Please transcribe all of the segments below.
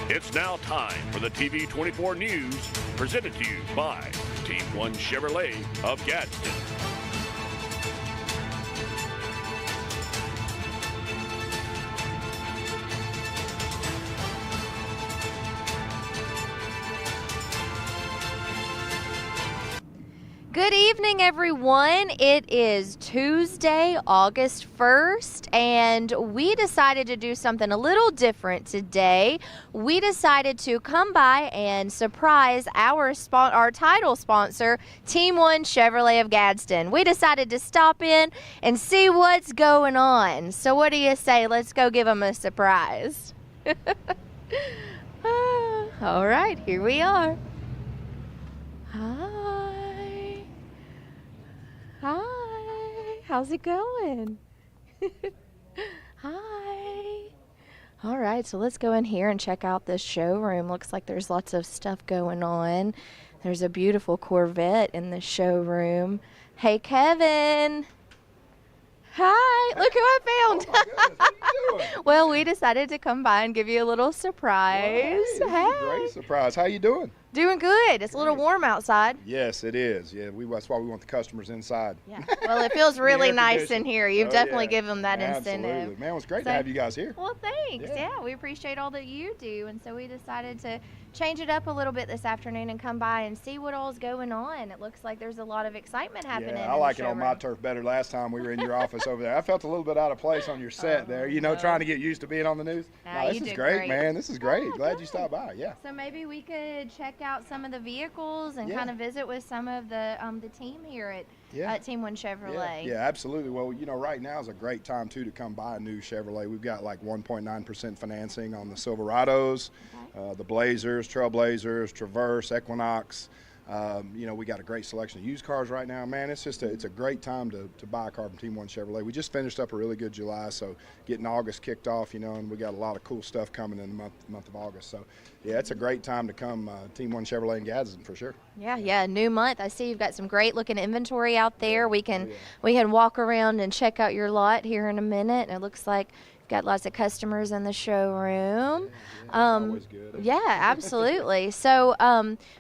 It's now time for the TV 24 News, presented to you by Team One Chevrolet of Gadsden. Good evening, everyone. It is Tuesday, August 1st, and we decided to do something a little different today. We decided to come by and surprise our title sponsor, Team One Chevrolet of Gadsden. We decided to stop in and see what's going on. So what do you say? Let's go give them a surprise. All right, here we are. Hi, how's it going? Hi. All right, so let's go in here and check out this showroom. Looks like there's lots of stuff going on. There's a beautiful Corvette in the showroom. Hey, Kevin. Hi, look who I found. Oh my goodness, what are you doing? Well, we decided to come by and give you a little surprise. Well, hey, this is a great surprise. How you doing? Doing good. It's a little warm outside. Yes, it is. Yeah, that's why we want the customers inside. Yeah. Well, it feels really Air nice in conditioning. here. You've Oh, definitely yeah. given them that Absolutely. incentive. Man, it was great So- to have you guys here. Well, thanks. Yeah. Yeah, we appreciate all that you do. And so we decided to change it up a little bit this afternoon and come by and see what all's going on. It looks like there's a lot of excitement happening. Yeah, I like it on my turf better last time we were in your office over there. I felt a little bit out of place on your set there, no. trying to get used to being on the news. Nah, This you is did great, great. man. This is great. Oh, Glad you good. stopped by. Yeah. So maybe we could check out some of the vehicles and Yeah. kind of visit with some of the team here at Yeah. Team One Chevrolet. Yeah, absolutely. Well, right now is a great time, too, to come buy a new Chevrolet. We've got like 1.9% financing on the Silverados, the Blazers, Trailblazers, Traverse, Equinox. We got a great selection of used cars right now. Man, it's a great time to buy a car from Team One Chevrolet. We just finished up a really good July, so getting August kicked off, and we got a lot of cool stuff coming in the month of August. So, yeah, it's a great time to come Team One Chevrolet in Gadsden for sure. Yeah, new month. I see you've got some great looking inventory out there. We can walk around and check out your lot here in a minute. It looks like you've got lots of customers in the showroom. It's always good. Yeah, absolutely. So,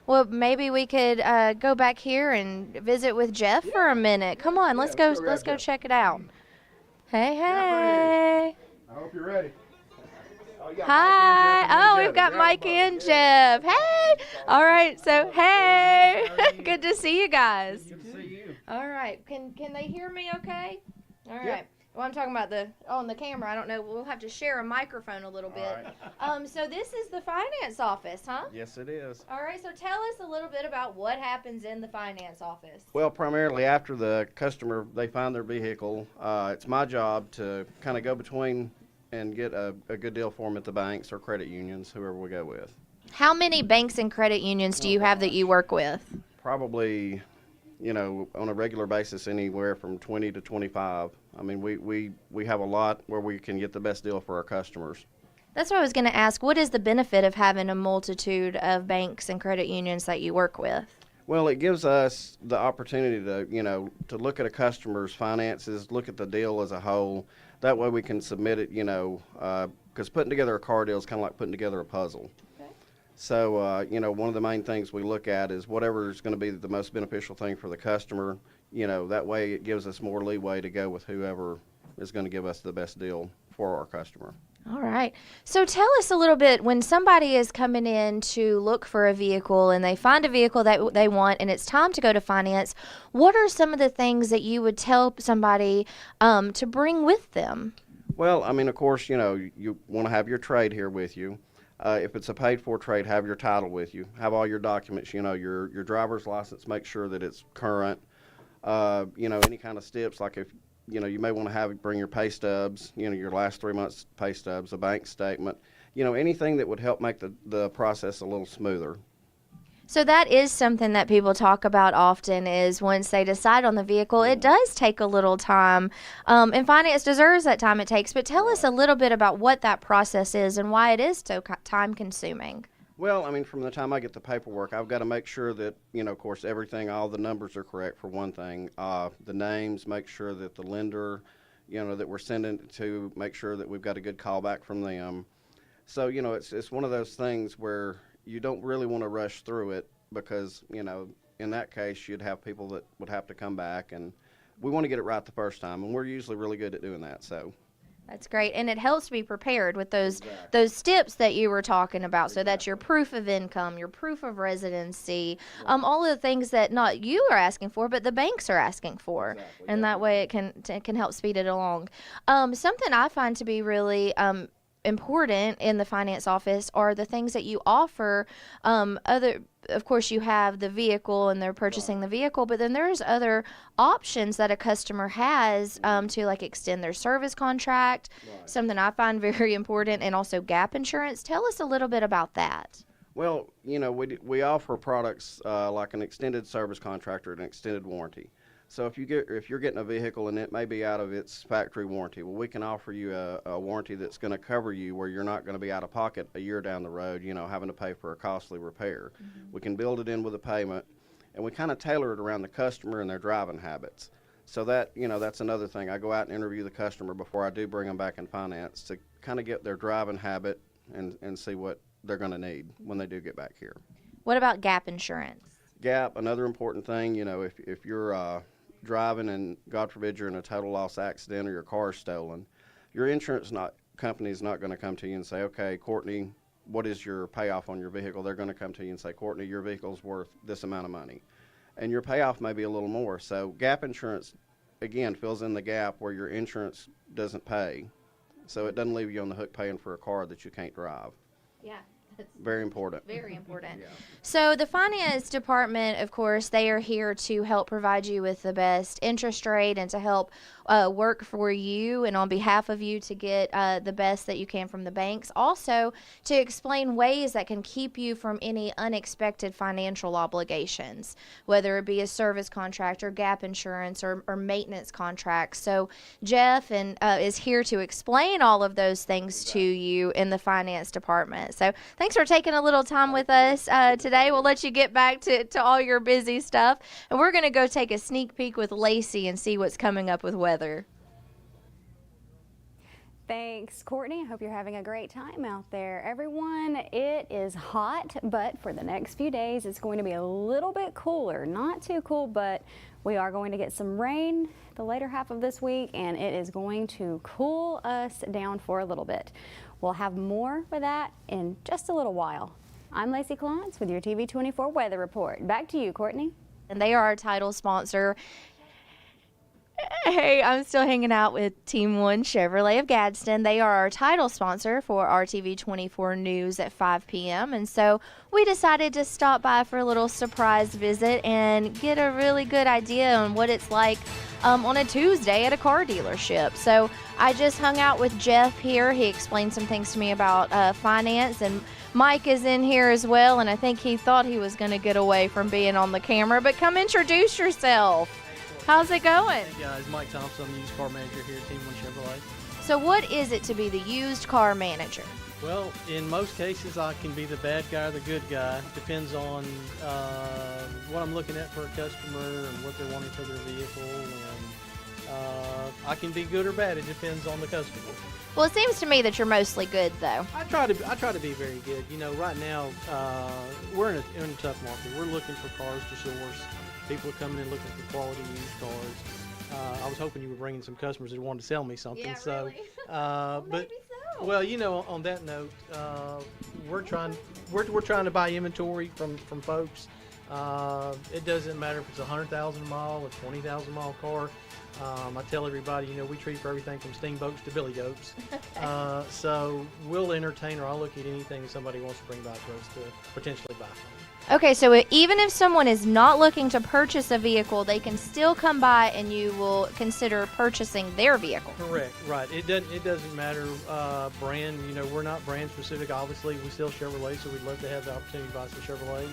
well, maybe we could go back here and visit with Jeff for a minute. Come on, let's go. Let's go check it out. Hey. I hope you're ready. Hi. Oh, we've got Mike and Jeff. Hey. All right. So, hey. Good to see you guys. Good to see you. All right. Can they hear me okay? All right. Yeah. Well, I'm talking about on the camera. I don't know. We'll have to share a microphone a little bit. So this is the finance office, huh? Yes, it is. All right. So tell us a little bit about what happens in the finance office. Well, primarily after the customer, they find their vehicle, it's my job to kind of go between and get a good deal for them at the banks or credit unions, whoever we go with. How many banks and credit unions do you have that you work with? Probably, on a regular basis, anywhere from 20 to 25. I mean, we have a lot where we can get the best deal for our customers. That's what I was going to ask. What is the benefit of having a multitude of banks and credit unions that you work with? Well, it gives us the opportunity to look at a customer's finances, look at the deal as a whole. That way we can submit it, because putting together a car deal is kind of like putting together a puzzle. Okay. So, one of the main things we look at is whatever is going to be the most beneficial thing for the customer. That way it gives us more leeway to go with whoever is going to give us the best deal for our customer. All right. So tell us a little bit, when somebody is coming in to look for a vehicle and they find a vehicle that they want and it's time to go to finance, what are some of the things that you would tell somebody to bring with them? Well, I mean, of course, you want to have your trade here with you. If it's a paid-for trade, have your title with you. Have all your documents, your driver's license, make sure that it's current. Any kind of steps, like if you may want to bring your pay stubs, your last 3 months pay stubs, a bank statement, anything that would help make the process a little smoother. So that is something that people talk about often, is once they decide on the vehicle, it does take a little time. And finance deserves that time it takes. But tell us a little bit about what that process is and why it is so time consuming. Well, I mean, from the time I get the paperwork, I've got to make sure that, of course, all the numbers are correct for one thing. The names, make sure that the lender, that we're sending it to, make sure that we've got a good callback from them. So, it's one of those things where you don't really want to rush through it because, in that case, you'd have people that would have to come back, and we want to get it right the first time, and we're usually really good at doing that. So That's great, and it helps to be prepared with those steps that you were talking about. So that's your proof of income, your proof of residency, all of the things that not you are asking for, but the banks are asking for, and that way it can help speed it along. Something I find to be really important in the finance office are the things that you offer. Of course, you have the vehicle and they're purchasing the vehicle, but then there's other options that a customer has to like extend their service contract, something I find very important, and also gap insurance. Tell us a little bit about that. Well, we offer products like an extended service contract or an extended warranty. So if you're getting a vehicle and it may be out of its factory warranty, well, we can offer you a warranty that's going to cover you where you're not going to be out of pocket a year down the road, having to pay for a costly repair. Mm-hmm. We can build it in with a payment, and we kind of tailor it around the customer and their driving habits. So that, that's another thing. I go out and interview the customer before I do bring them back in finance to kind of get their driving habit and see what they're going to need when they do get back here. What about gap insurance? Gap, another important thing, if you're driving and God forbid you're in a total loss accident or your car's stolen, your insurance company is not going to come to you and say, okay, Courtney, what is your payoff on your vehicle? They're going to come to you and say, Courtney, your vehicle's worth this amount of money. And your payoff may be a little more. So gap insurance, again, fills in the gap where your insurance doesn't pay. So it doesn't leave you on the hook paying for a car that you can't drive. Yeah. Very important. Very important. Yeah. So the finance department, of course, they are here to help provide you with the best interest rate and to help work for you and on behalf of you to get the best that you can from the banks. Also, to explain ways that can keep you from any unexpected financial obligations, whether it be a service contract or gap insurance or maintenance contracts. So Jeff is here to explain all of those things to you in the finance department. So thanks for taking a little time with us today. We'll let you get back to all your busy stuff. And we're going to go take a sneak peek with Lacey and see what's coming up with weather. Thanks, Courtney. I hope you're having a great time out there. Everyone, it is hot, but for the next few days, it's going to be a little bit cooler. Not too cool, but we are going to get some rain the later half of this week, and it is going to cool us down for a little bit. We'll have more for that in just a little while. I'm Lacey Klantz with your TV24 Weather Report. Back to you, Courtney. And they are our title sponsor. Hey, I'm still hanging out with Team 1 Chevrolet of Gadsden. They are our title sponsor for our RTV24 News at 5 p.m. And so we decided to stop by for a little surprise visit and get a really good idea on what it's like on a Tuesday at a car dealership. So I just hung out with Jeff here. He explained some things to me about finance, and Mike is in here as well, and I think he thought he was going to get away from being on the camera, but come introduce yourself. How's it going? Hey guys, Mike Thompson, I'm the used car manager here at Team 1 Chevrolet. So what is it to be the used car manager? Well, in most cases I can be the bad guy or the good guy. Depends on what I'm looking at for a customer and what they're wanting for their vehicle. And I can be good or bad. It depends on the customer. Well, it seems to me that you're mostly good, though. I try to be very good. Right now we're in a tough market. We're looking for cars to source. People are coming in looking for quality used cars. I was hoping you were bringing some customers that wanted to sell me something. Yeah, so, really? but Maybe so. well, on that note, we're trying to buy inventory from folks. It doesn't matter if it's a 100,000 mile or 20,000 mile car. I tell everybody, we treat for everything from steamboats to billy goats. So we'll entertain, or I'll look at anything that somebody wants to bring back to us to potentially buy from. Okay, so even if someone is not looking to purchase a vehicle, they can still come by and you will consider purchasing their vehicle. Correct, right. It doesn't matter brand. We're not brand specific. Obviously, we sell Chevrolet, so we'd love to have the opportunity to buy some Chevrolets.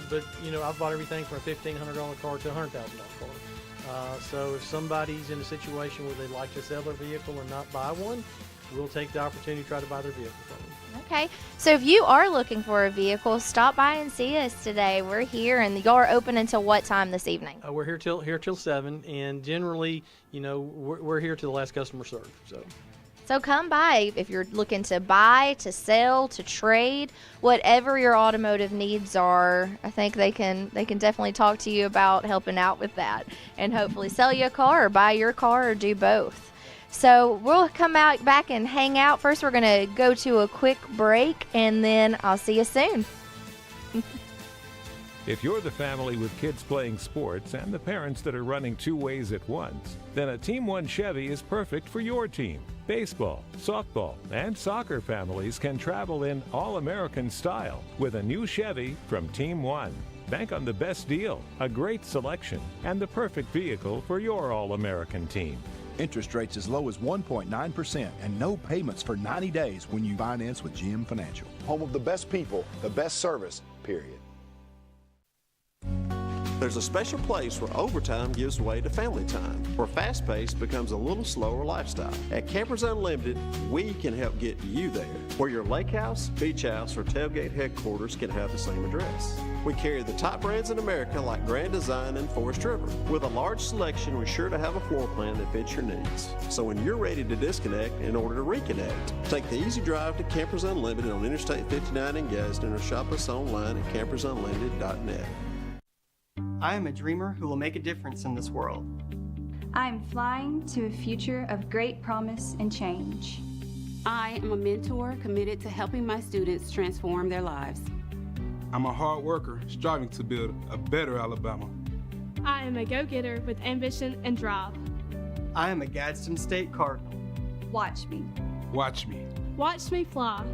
But I've bought everything from a $1,500 car to a $100,000 car. So if somebody's in a situation where they'd like to sell their vehicle and not buy one, we'll take the opportunity to try to buy their vehicle from them. Okay, so if you are looking for a vehicle, stop by and see us today. We're here, and y'all are open until what time this evening? We're here till 7, and generally, we're here till the last customer served. So. So come by if you're looking to buy, to sell, to trade, whatever your automotive needs are. I think they can definitely talk to you about helping out with that and hopefully sell you a car or buy your car or do both. So we'll come out back and hang out. First, we're going to go to a quick break, and then I'll see you soon. If you're the family with kids playing sports and the parents that are running 2 ways at once, then a Team One Chevy is perfect for your team. Baseball, softball, and soccer families can travel in all-American style with a new Chevy from Team One. Bank on the best deal, a great selection, and the perfect vehicle for your all-American team. Interest rates as low as 1.9% and no payments for 90 days when you finance with GM Financial. Home of the best people, the best service, period. There's a special place where overtime gives way to family time, where fast pace becomes a little slower lifestyle. At Campers Unlimited, we can help get you there, where your lake house, beach house, or tailgate headquarters can have the same address. We carry the top brands in America like Grand Design and Forest River. With a large selection, we're sure to have a floor plan that fits your needs. So when you're ready to disconnect in order to reconnect, take the easy drive to Campers Unlimited on Interstate 59 in Gadsden or shop us online at campersunlimited.net. I am a dreamer who will make a difference in this world. I am flying to a future of great promise and change. I am a mentor committed to helping my students transform their lives. I'm a hard worker striving to build a better Alabama. I am a go-getter with ambition and drive. I am a Gadsden State Cardinal. Watch me. Watch me. Watch me fly.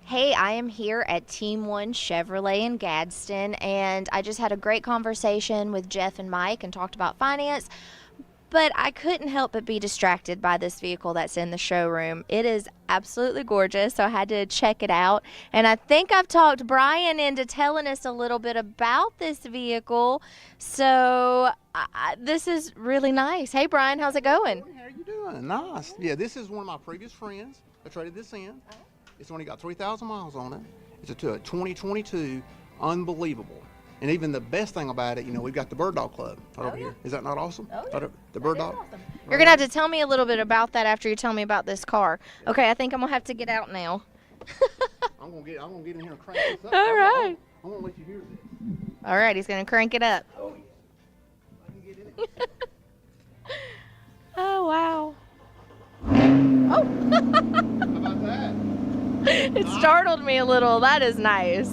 Hey, I am here at Team One Chevrolet in Gadsden, and I just had a great conversation with Jeff and Mike and talked about finance, but I couldn't help but be distracted by this vehicle that's in the showroom. It is absolutely gorgeous, so I had to check it out, and I think I've talked Brian into telling us a little bit about this vehicle, so this is really nice. Hey, Brian, how's it going? How are you doing? Nice. Yeah, this is one of my previous friends. I traded this in. It's only got 3,000 miles on it. It's a 2022, unbelievable. And even the best thing about it, you know, we've got the Bird Dog Club right over here. Is that not awesome? Oh, yeah. The Bird Dog. Awesome. You're going to have to tell me a little bit about that after you tell me about this car. Okay, I think I'm going to have to get out now. I'm going to get in here and crank this up. All right. I'm going to let you hear this. All right, he's going to crank it up. Oh, yeah. I can get in it. Oh, wow. Oh. How about that? It startled me a little. That is nice.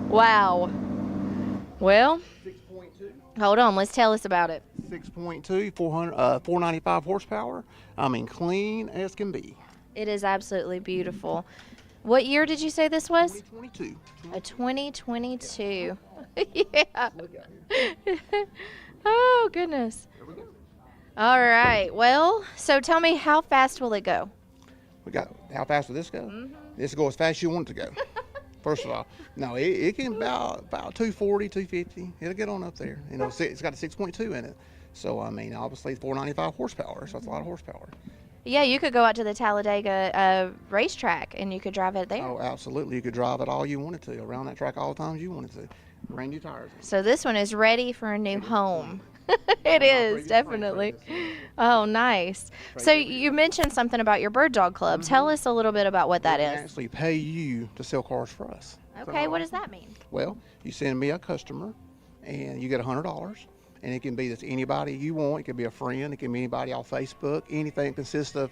Wow. Well, 6.2. Hold on. Let's tell us about it. 6.2, 495 horsepower. I mean, clean as can be. It is absolutely beautiful. What year did you say this was? 2022. A 2022. Yeah. Oh, goodness. There we go. All right. Well, so tell me, how fast will it go? How fast will this go? Mm-hmm. This will go as fast as you want it to go. First of all, no, it can about 240, 250. It'll get on up there. You know, it's got a 6.2 in it. So, I mean, obviously 495 horsepower, so that's a lot of horsepower. Yeah, you could go out to the Talladega racetrack and you could drive it there. Oh, absolutely. You could drive it all you wanted to, around that track all the times you wanted to. Brand new tires. So this one is ready for a new home. It is, definitely. Oh, nice. So you mentioned something about your Bird Dog Club. Mm-hmm. Tell us a little bit about what that is. We actually pay you to sell cars for us. Okay, what does that mean? Well, you send me a customer, and you get $100, and it can be this anybody you want. It can be a friend. It can be anybody off Facebook. Anything consists of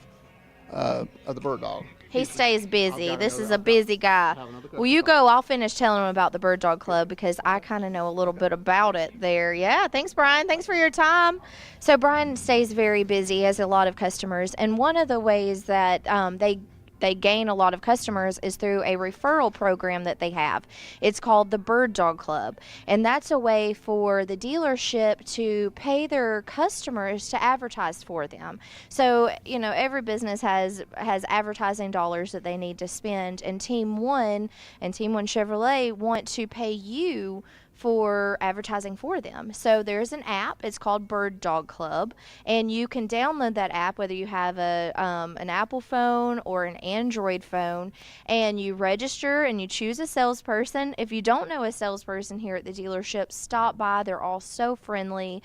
the Bird Dog. He stays busy. This is a busy guy. Will you go? I'll finish telling him about the Bird Dog Club because I kind of know a little bit about it there. Yeah, thanks, Brian. Thanks for your time. So Brian stays very busy, has a lot of customers, and one of the ways that they they gain a lot of customers is through a referral program that they have. It's called the Bird Dog Club, and that's a way for the dealership to pay their customers to advertise for them. So, you know, every business has advertising dollars that they need to spend, and Team One and Team One Chevrolet want to pay you for advertising for them. So there's an app, it's called Bird Dog Club, and you can download that app whether you have an Apple phone or an Android phone, and you register and you choose a salesperson. If you don't know a salesperson here at the dealership, stop by. They're all so friendly.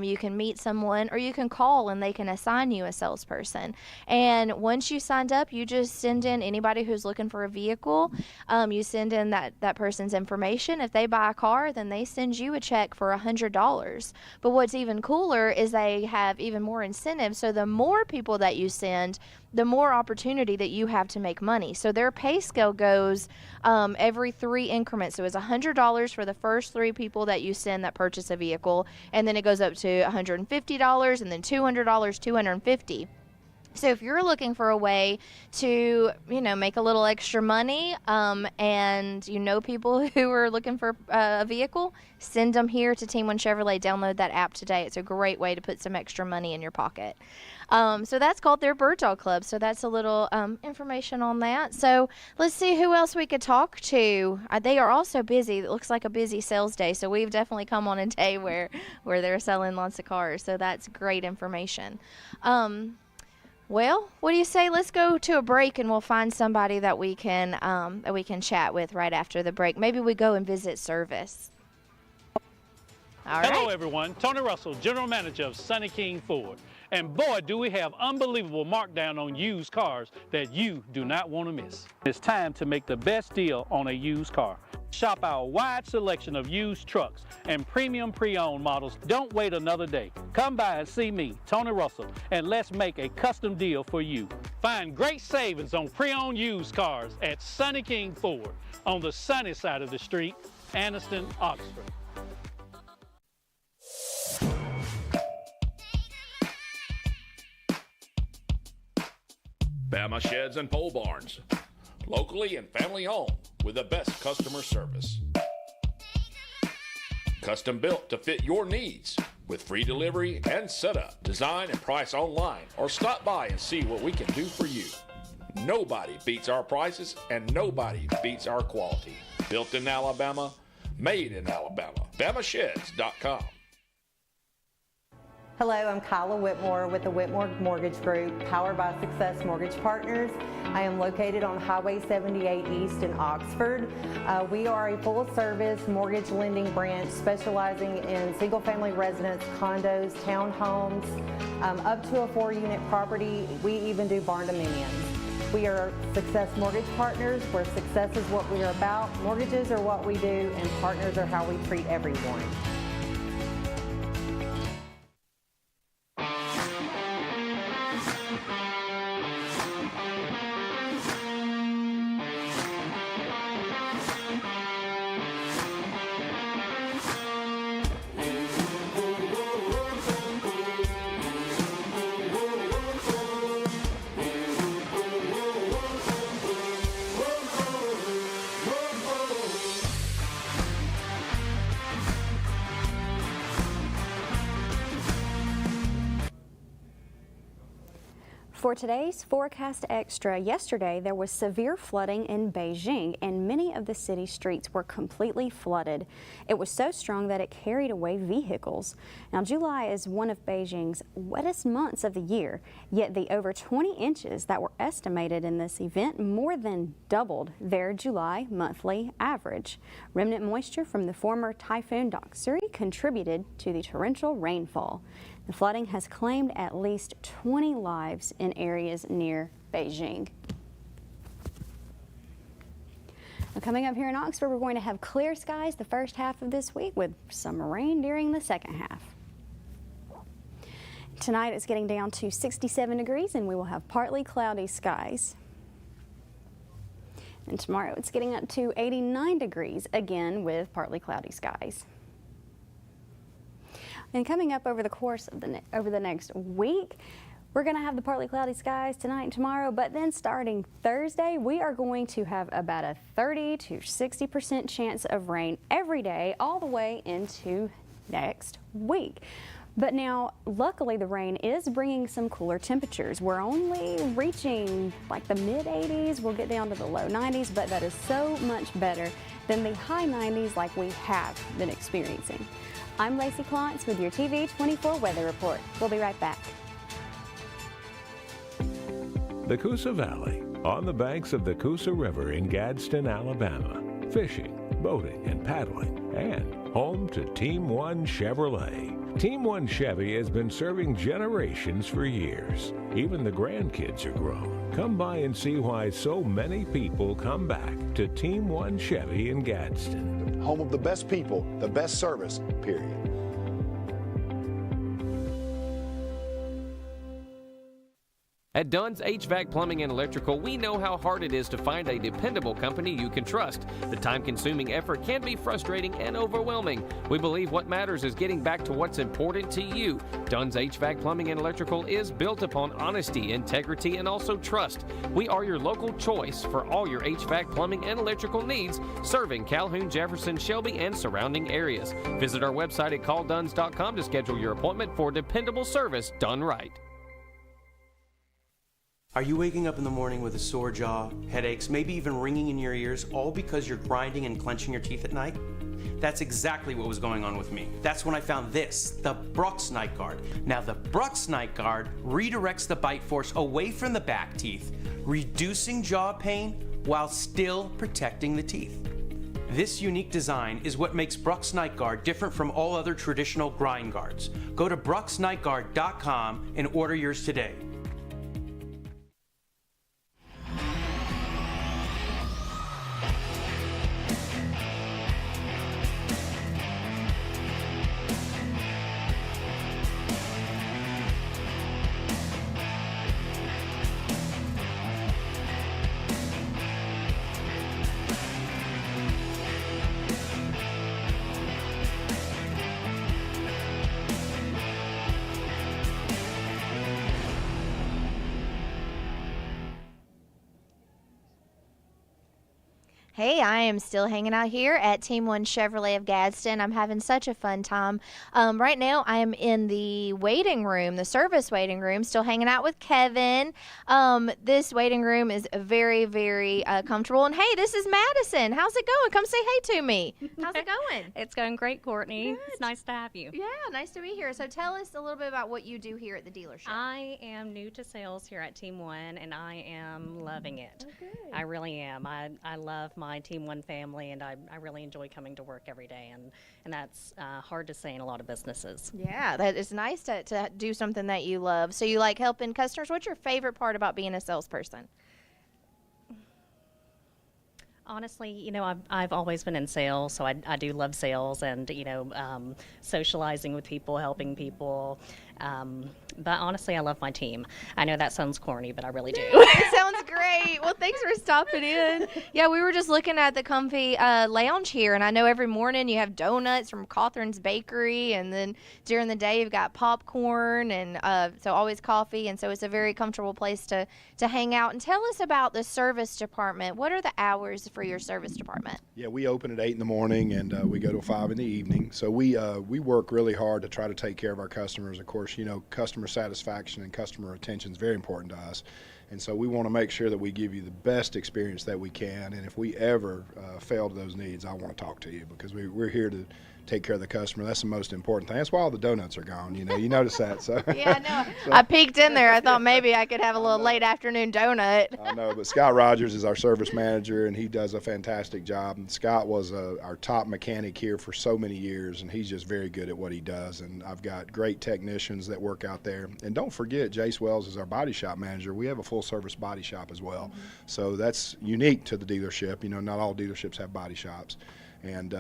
You can meet someone, or you can call and they can assign you a salesperson. And once you signed up, you just send in anybody who's looking for a vehicle. You send in that person's information. If they buy a car, then they send you a check for $100. But what's even cooler is they have even more incentives. So the more people that you send, the more opportunity that you have to make money. So their pay scale goes every 3 increments. So it's $100 for the first 3 people that you send that purchase a vehicle, and then it goes up to $150, and then $200, $250. So if you're looking for a way to, you know, make a little extra money, and you know people who are looking for a vehicle, send them here to Team One Chevrolet. Download that app today. It's a great way to put some extra money in your pocket. So that's called their Bird Dog Club. So that's a little information on that. So let's see who else we could talk to. They are also busy. It looks like a busy sales day. So we've definitely come on a day where they're selling lots of cars. So that's great information. Well, what do you say? Let's go to a break, and we'll find somebody that we can chat with right after the break. Maybe we go and visit service. All Hello, right. everyone. Tony Russell, General Manager of Sunny King Ford. And boy, do we have unbelievable markdown on used cars that you do not want to miss. It's time to make the best deal on a used car. Shop our wide selection of used trucks and premium pre-owned models. Don't wait another day. Come by and see me, Tony Russell, and let's make a custom deal for you. Find great savings on pre-owned used cars at Sunny King Ford on the sunny side of the street, Anniston, Oxford. Bama Sheds and Pole Barns, locally and family owned with the best customer service. Custom built to fit your needs with free delivery and setup. Design and price online or stop by and see what we can do for you. Nobody beats our prices and nobody beats our quality. Built in Alabama, made in Alabama. BamaSheds.com. Hello, I'm Kyla Whitmore with the Whitmore Mortgage Group, powered by Success Mortgage Partners. I am located on Highway 78 East in Oxford. We are a full-service mortgage lending branch specializing in single-family residence, condos, townhomes, up to a 4-unit property. We even do barn dominions. We are Success Mortgage Partners, where success is what we are about, mortgages are what we do, and partners are how we treat everyone. For today's Forecast Extra, yesterday there was severe flooding in Beijing and many of the city's streets were completely flooded. It was so strong that it carried away vehicles. Now, July is one of Beijing's wettest months of the year, yet the over 20 inches that were estimated in this event more than doubled their July monthly average. Remnant moisture from the former Typhoon Doksuri contributed to the torrential rainfall. The flooding has claimed at least 20 lives in areas near Beijing. Now, coming up here in Oxford, we're going to have clear skies the first half of this week with some rain during the second half. Tonight it's getting down to 67 degrees and we will have partly cloudy skies. And tomorrow it's getting up to 89 degrees, again with partly cloudy skies. And coming up over the course of the next week, We're going to have the partly cloudy skies tonight and tomorrow, but then starting Thursday, we are going to have about a 30 to 60% chance of rain every day all the way into next week. But now, luckily, the rain is bringing some cooler temperatures. We're only reaching like the mid-80s. We'll get down to the low 90s, but that is so much better than the high 90s like we have been experiencing. I'm Lacey Klontz with your TV 24 weather report. We'll be right back. The Coosa Valley, on the banks of the Coosa River in Gadsden, Alabama. Fishing, boating, and paddling, and home to Team One Chevrolet. Team One Chevy has been serving generations for years. Even the grandkids are grown. Come by and see why so many people come back to Team One Chevy in Gadsden. Home of the best people, the best service, period. At Dunn's HVAC Plumbing and Electrical, we know how hard it is to find a dependable company you can trust. The time-consuming effort can be frustrating and overwhelming. We believe what matters is getting back to what's important to you. Dunn's HVAC Plumbing and Electrical is built upon honesty, integrity, and also trust. We are your local choice for all your HVAC plumbing and electrical needs, serving Calhoun, Jefferson, Shelby, and surrounding areas. Visit our website at callduns.com to schedule your appointment for dependable service done right. Are you waking up in the morning with a sore jaw, headaches, maybe even ringing in your ears, all because you're grinding and clenching your teeth at night? That's exactly what was going on with me. That's when I found this, the Brux Night Guard. Now the Brux Night Guard redirects the bite force away from the back teeth, reducing jaw pain while still protecting the teeth. This unique design is what makes Brux Night Guard different from all other traditional grind guards. Go to BruxNightGuard.com and order yours today. Hey, I am still hanging out here at Team One Chevrolet of Gadsden. I'm having such a fun time. Right now, I am in the waiting room, the service waiting room, still hanging out with Kevin. This waiting room is very, very comfortable. And hey, this is Madison. How's it going? Come say hey to me. How's it going? It's going great, Courtney. Good. It's nice to have you. Yeah, nice to be here. So tell us a little bit about what you do here at the dealership. I am new to sales here at Team One, and I am loving it. Okay. I really am. I love my Team One family, and I really enjoy coming to work every day, and that's hard to say in a lot of businesses. Yeah, that is nice to do something that you love. So you like helping customers. What's your favorite part about being a salesperson? Honestly, you know, I've always been in sales, so I do love sales and, you know, socializing with people, helping people. But honestly, I love my team. I know that sounds corny, but I really do. It sounds great. Well, thanks for stopping in. Yeah, we were just looking at the comfy lounge here, and I know every morning you have donuts from Catherine's Bakery, and then during the day you've got popcorn, and so always coffee, and so it's a very comfortable place to hang out. And tell us about the service department. What are the hours for your service department? Yeah, we open at 8 in the morning, and we go to 5 in the evening. So we work really hard to try to take care of our customers. Of course, you know, customer satisfaction and customer retention is very important to us. And so we want to make sure that we give you the best experience that we can. And if we ever fail to those needs, I want to talk to you, because we're here to take care of the customer. That's the most important thing. That's why all the donuts are gone. You know, you notice that. So yeah, no. So, I peeked in there. I thought maybe I could have a little late afternoon donut. I know, but Scott Rogers is our service manager, and he does a fantastic job. And Scott was our top mechanic here for so many years, and he's just very good at what he does. And I've got great technicians that work out there. And don't forget, Jace Wells is our body shop manager. We have a full-service body shop as well. Mm-hmm. So that's unique to the dealership. You know, not all dealerships have body shops. And,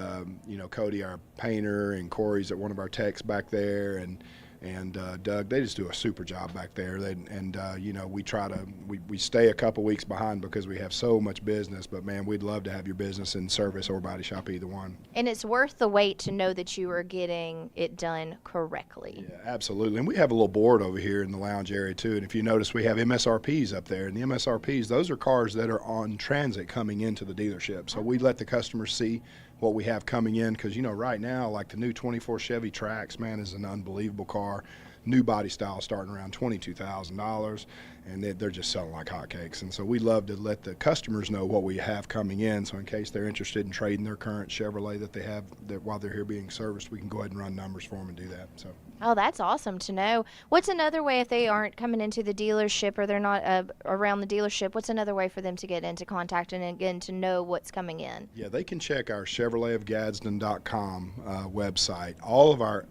you know, Cody, our painter, and Corey's at one of our techs back there. And and Doug, they just do a super job back there. You know, we stay a couple weeks behind because we have so much business, but man, we'd love to have your business in service or body shop, either one. And it's worth the wait to know that you are getting it done correctly. Yeah, absolutely. And we have a little board over here in the lounge area too, and if you notice, we have MSRPs up there, and the MSRPs, those are cars that are on transit coming into the dealership. So we let the customers see what we have coming in, because you know right now, like the new 24 Chevy Trax, man, is an unbelievable car. New body style starting around $22,000, and they're just selling like hotcakes. And so we love to let the customers know what we have coming in, so in case they're interested in trading their current Chevrolet that they have that while they're here being serviced, we can go ahead and run numbers for them and do that. So. Oh, that's awesome to know. What's another way, if they aren't coming into the dealership or they're not around the dealership, what's another way for them to get into contact and again to know what's coming in? Yeah, they can check our ChevroletofGadsden.com website. All of our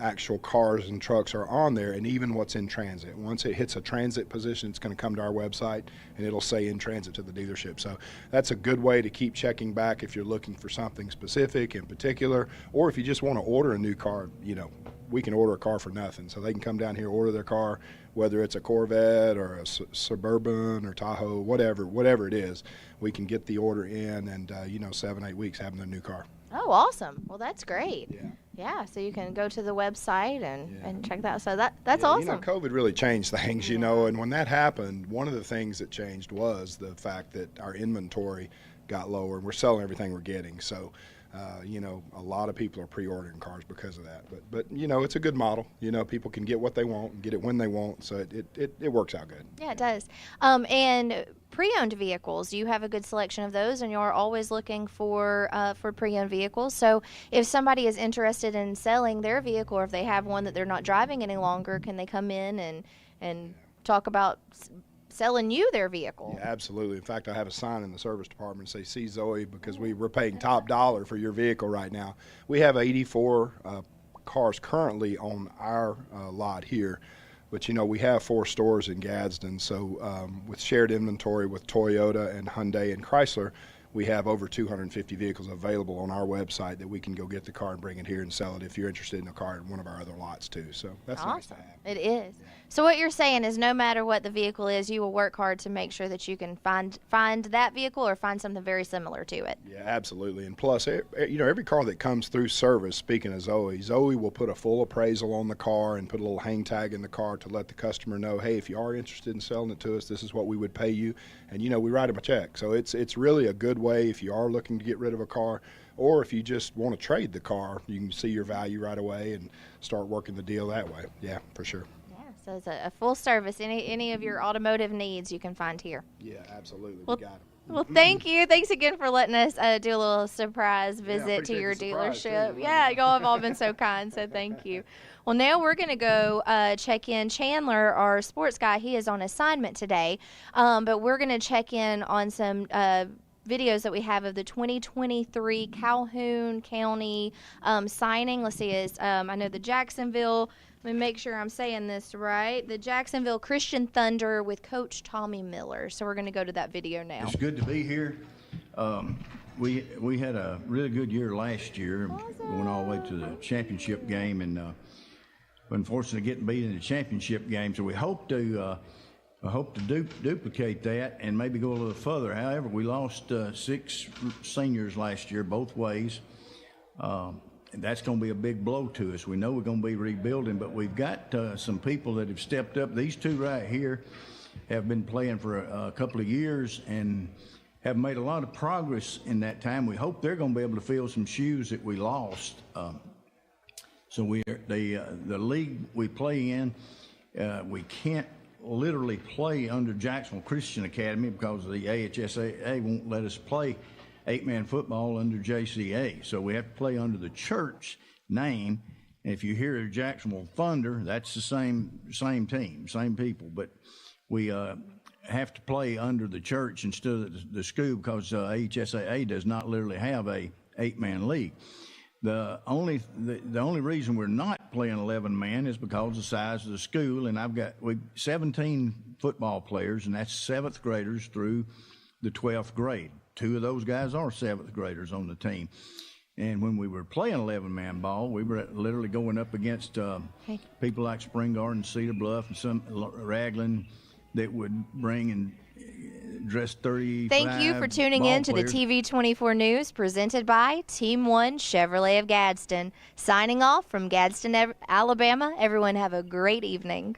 actual cars and trucks are on there, and even what's in transit. Once it hits a transit position, it's going to come to our website and it'll say in transit to the dealership. So that's a good way to keep checking back if you're looking for something specific in particular, or if you just want to order a new car. You know, we can order a car for nothing, so they can come down here, order their car, whether it's a Corvette or a Suburban or Tahoe, whatever it is. We can get the order in, and 7-8 weeks having their new car. Oh, awesome. Well, that's great. Yeah, so you can go to the website and check that out. So that's awesome. You know, COVID really changed things, you know, and when that happened, one of the things that changed was the fact that our inventory got lower, and we're selling everything we're getting. So, a lot of people are pre-ordering cars because of that. But it's a good model. You know, people can get what they want and get it when they want, so it works out good. Yeah, it does. And pre-owned vehicles, you have a good selection of those, and you're always looking for pre-owned vehicles. So if somebody is interested in selling their vehicle, or if they have one that they're not driving any longer, can they come in and talk about selling you their vehicle? Yeah, absolutely. In fact, I have a sign in the service department that says, "See Zoe," because we're paying top dollar for your vehicle right now. We have 84 cars currently on our lot here. But, we have 4 stores in Gadsden, so with shared inventory with Toyota and Hyundai and Chrysler, we have over 250 vehicles available on our website that we can go get the car and bring it here and sell it if you're interested in a car in one of our other lots too. So that's awesome. Nice to have. It is. So what you're saying is no matter what the vehicle is, you will work hard to make sure that you can find that vehicle or find something very similar to it. Yeah, absolutely. And plus, every car that comes through service, speaking of Zoe will put a full appraisal on the car and put a little hang tag in the car to let the customer know, hey, if you are interested in selling it to us, this is what we would pay you. And, we write them a check. So it's really a good way if you are looking to get rid of a car, or if you just want to trade the car, you can see your value right away and start working the deal that way. Yeah, for sure. So it's a full service. Any of your automotive needs you can find here. Yeah, absolutely. Well, we got it. Well, thank you. Thanks again for letting us do a little surprise visit to your dealership. Yeah, y'all have all been so kind, so thank you. Well, now we're going to go check in Chandler, our sports guy. He is on assignment today, but we're going to check in on some videos that we have of the 2023 Calhoun County signing. Let's see, I know the Jacksonville. Let me make sure I'm saying this right. The Jacksonville Christian Thunder with Coach Tommy Miller. So we're going to go to that video now. It's good to be here. We had a really good year last year, going all the way to the championship game, and unfortunately getting beat in the championship game. So we hope to duplicate that and maybe go a little further. However, we lost 6 seniors last year both ways. And that's going to be a big blow to us. We know we're going to be rebuilding, but we've got some people that have stepped up. These 2 right here have been playing for a couple of years and have made a lot of progress in that time. We hope they're going to be able to fill some shoes that we lost. So the league we play in, we can't literally play under Jacksonville Christian Academy because the AHSAA won't let us play 8-man football under JCA. So we have to play under the church name. And if you hear the Jacksonville Thunder, that's the same team, same people. But we have to play under the church instead of the school because AHSAA does not literally have a 8-man league. The only reason we're not playing 11-man is because of the size of the school. And I've got 17 football players, and that's 7th graders through the 12th grade. 2 of those guys are 7th graders on the team. And when we were playing 11-man ball, we were literally going up against people like Spring Garden, Cedar Bluff, and some Raglan that would bring and dress 35. Thank you for tuning in to the TV24 News presented by Team 1 Chevrolet of Gadsden. Signing off from Gadsden, Alabama. Everyone have a great evening.